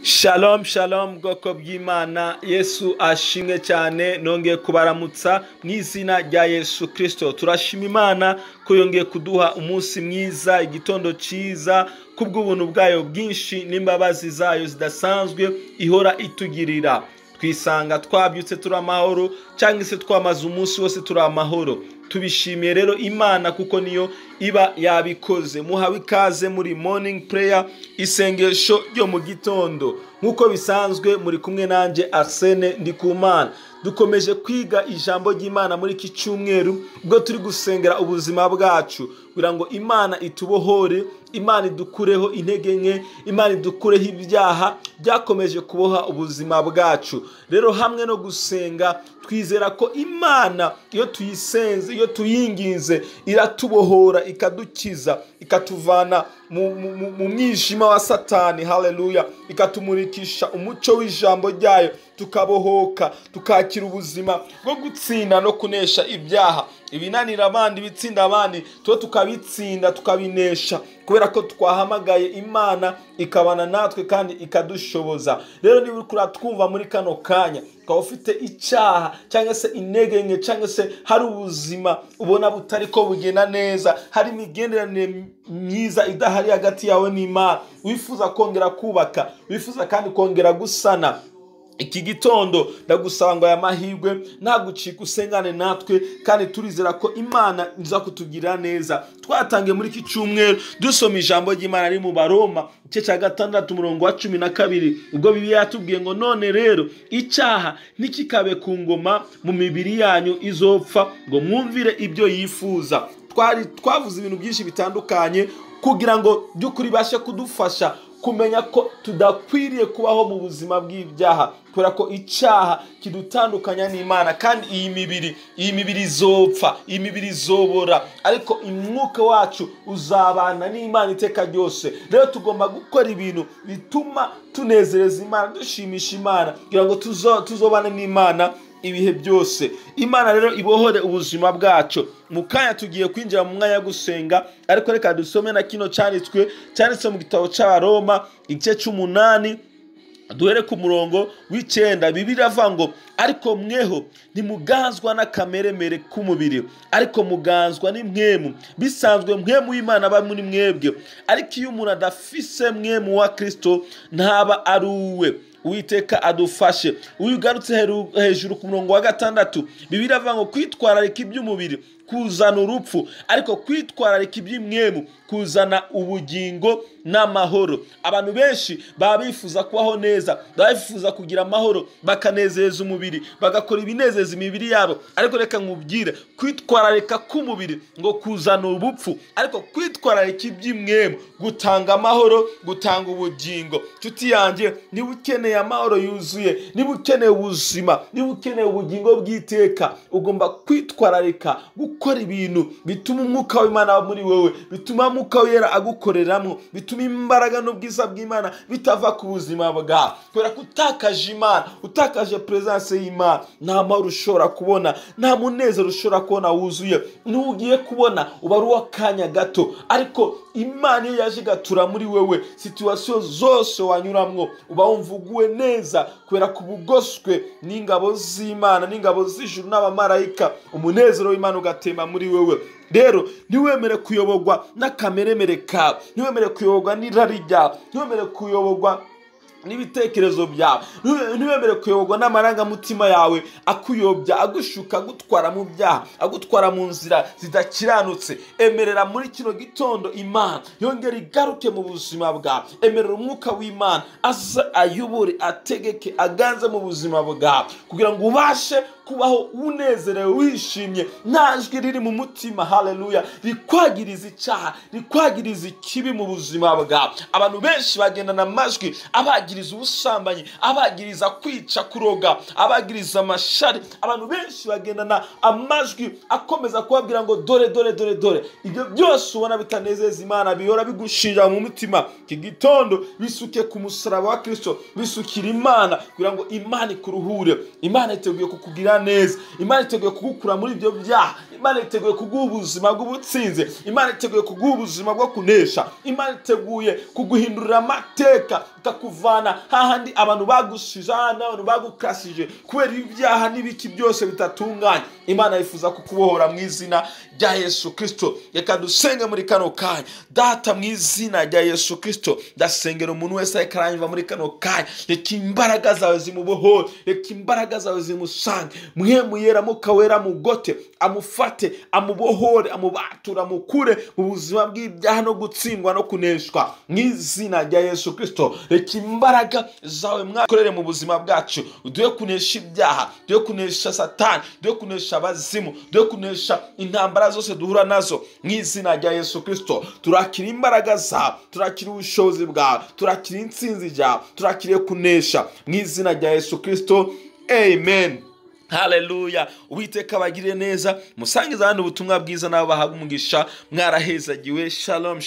Shalom shalom bwoko bw'Imana, Yesu ashimwe cyane. Nongeye kubaramutsa mu izina rya Yesu Kristo. Turashima Imana ko yongeye kuduha umunsi mwiza, igitondo cyiza, kubw'ubuntu bwayo bwinshi n'imbabazi zayo zidasanzwe ihora itugirira. Twisanga twabyutse turi amahoro, cyangwa se twamaze umunsi wose turi amahoro. Tubishimiye rero Imana kuko niyo iba yabikoze. Muhawe ikaze muri morning prayer, isengesho ryo mu gitondo. Nkuko bisanzwe muri kumwe nanje Arsene Ndikumana. Dukomeje kwiga ijambo ry'Imana muri iki cyumweru, ubwo turi gusengera ubuzima bwacu kugira ngo Imana itubohore, Imana idukureho intege nke, Imana idukureho ibyaha byakomeje kuboha ubuzima bwacu. Rero hamwe no gusenga, twizera ko Imana iyo tuyisenze, iyo tuyinginze, iratubohora, ikadukiza, ikatuvana mu mwijima wa Satani. Haleluya! Ikatumurikisha umucyo w'ijambo ryayo, tukabohoka, tukakira ubuzima bwo gutsinda no kunesha ibyaha. Ibinanira abandi, bitsinda abandi, tukabitsinda, tukabinesha, kubera ko twahamagaye Imana ikabana natwe kandi ikadushoboza. Rero niba uri kuratwumva muri kano kanya, ukaba ufite icyaha cyangwa se intege nke, cyangwa se hari ubuzima ubona butari ko bugenda neza, hari imigenderanire myiza idahari hagati yawe n'Imana, wifuza kongera kubaka, wifuza kandi kongera gusana, iki gitondo ndagusaba ngo aya mahirwe ntagucike, usengane natwe, kandi turizera ko Imana iza kutugirira neza. Twatangiye muri iki cyumweru dusoma ijambo ry'Imana riri mu Baroma igice cya 6 umurongo wa 12, ubwo Bibiliya yatubwiye ngo none rero icyaha ntikikabe ku ngoma mu mibiri yanyu izopfa, ngo mwumvire ibyo yifuza. Twavuze ibintu byinshi bitandukanye kugira ngo by'ukuri bashe kudufasha kumenya ko tudakwiriye kubaho mu buzima bw'ibyaha, kubera ko icyaha kidutandukanya n'Imana. Kandi iyi mibiri izopfa, iyi mibiri izobora, ariko umwuka wacu uzabana n'Imana iteka ryose. Rero tugomba gukora ibintu bituma tunezereza Imana, dushimisha Imana, kugira ngo tuzobane n'Imana ibihe byose. Imana rero ibohore ubuzima bwacu. Mu kanya tugiye kwinjira mu mwanya wo gusenga, ariko reka dusome na kino cyanditswe mu gitabo cy'Abaroma igice 8, duhere ku murongo w'9. Bibiliya avuga ngo ariko mweho ntimuganzwa n'akameremere k'umubiri, ariko muganzwa n'impwemu. Bisanzwe mpwemu w'Imana aba muri mwebwe, ariko iyo umuntu adafise mpwemu wa Kristo ntaba ari uwe. Uwiteka adufashe. Ugarutse hejuru ku murongo wa 6, Bibiliya avuga ngo kwitwararika iby'umubiri kuzana urupfu, ariko kwitwararika iby'imwemu kuzana ubugingo n'amahoro. Abantu benshi baba bifuza kubaho neza, baba bifuza kugira amahoro, bakanezeza umubiri, bagakora ibinezeza imibiri yabo, ariko reka nkubwire, kwitwararika k'umubiri ngo kuzana ubupfu, ariko kwitwararika iby'imwemu gutanga amahoro, gutanga ubugingo. Nshuti yanjye, niba ukeneye amahoro yuzuye, niba ukeneye ubuzima, niba ukeneye ubugingo bw'iteka, ugomba kwitwararika gukora ibintu bituma umwuka w'Imana muri wowe, bituma umwuka wera agukoreramo, bituma imbaraga n'ubwiza bw'Imana bitava ku buzima bwawe. Kubera ko utakaje Imana, utakaje presence y'Imana, nta mahoro ushobora kubona, nta munezero ushobora kubona wuzuye. N'ugiye kubona uba ari uw'akanya gato, ariko Imana iyo yaje igatura muri wewe, situation zose wanyuramwo uba wumva uguwe neza, kubera ko ubugoswe n'ingabo z'Imana, n'ingabo z'ijuru n'abamarayika, umunezero w'Imana ugatema muri wewe. Rero ntiwemere kuyoborwa n'akameremere kawe, ntiwemere kuyoborwa n'irari ryawe, ntiwemere kuyoborwa n'ibitekerezo byawe, ntiwemere kuyoborwa n'amarangamutima yawe akuyobya, agushuka, agutwara mu byaha, agutwara mu nzira zidakiranutse. Emerera muri kino gitondo Imana yongera igaruke mu buzima bwawe. Emerera umwuka w'Imana aza ayobore, ategeke, aganze mu buzima bwawe, kugira ngo ubashe kubaho unezerewe, wishimye, nta jwi riri mu mutima, haleluya, rikwagiriza icyaha, rikwagiriza ikibi mu buzima bwawe. Abantu benshi bagendana amajwi abagiriza ubusambanyi, abagiriza kwica, kuroga, abagiriza amashari. Abantu benshi bagendana amajwi akomeza kubabwira ngo dore dore dore dore. Ibyo byose ubona bitanezeza Imana, bihora bigushira mu mutima, iki gitondo bisuke ku musaraba wa Kristo, bisukira Imana kugira ngo Imana ikuruhure. Imana iteguye kukubwira kukugirira neza, Imana iteguye kugukura muri ibyo byaha, Imana iteguye kuguha ubuzima bw'ubutsinzi, Imana iteguye kuguha ubuzima bwo kunesha, Imana iteguye kuguhindurira amateka, ikakuvana hahandi abantu bagushije, hahandi abantu bagukasije kubera ibyaha n'ibiki byose bitatunganye. Imana yifuza kukubohora mu izina rya Yesu Kristo. Reka dusenge muri kano kanya. Data, mu izina rya Yesu Kristo, ndasengera umuntu wese ariko aranyumva muri kano kanya, reka imbaraga zawe zimubohore, reka imbaraga zawe zimusange, Mpwemu Yera, Mwuka Wera mugote, amufate, amubohore, amubature, amukure mu buzima bw'ibyaha no gutsindwa no kuneshwa mu izina rya Yesu Kristo. Reka imbaraga zawe mwakorere mu buzima bwacu, uduhe kunesha ibyaha, duhe kunesha Satani, duhe kunesha abazimu, duhe kunesha intambara zose duhura nazo mu izina rya Yesu Kristo. Turakira imbaraga zawe, turakira ubushobozi bwawe, turakira intsinzi yawe, turakiriye kunesha mu izina rya Yesu Kristo. Amen. Haleluya. Uwiteka abagirire neza, musangiza abandi ubutumwa bwiza nabo bahabwa umugisha. Mwarahezagiwe. Shalom.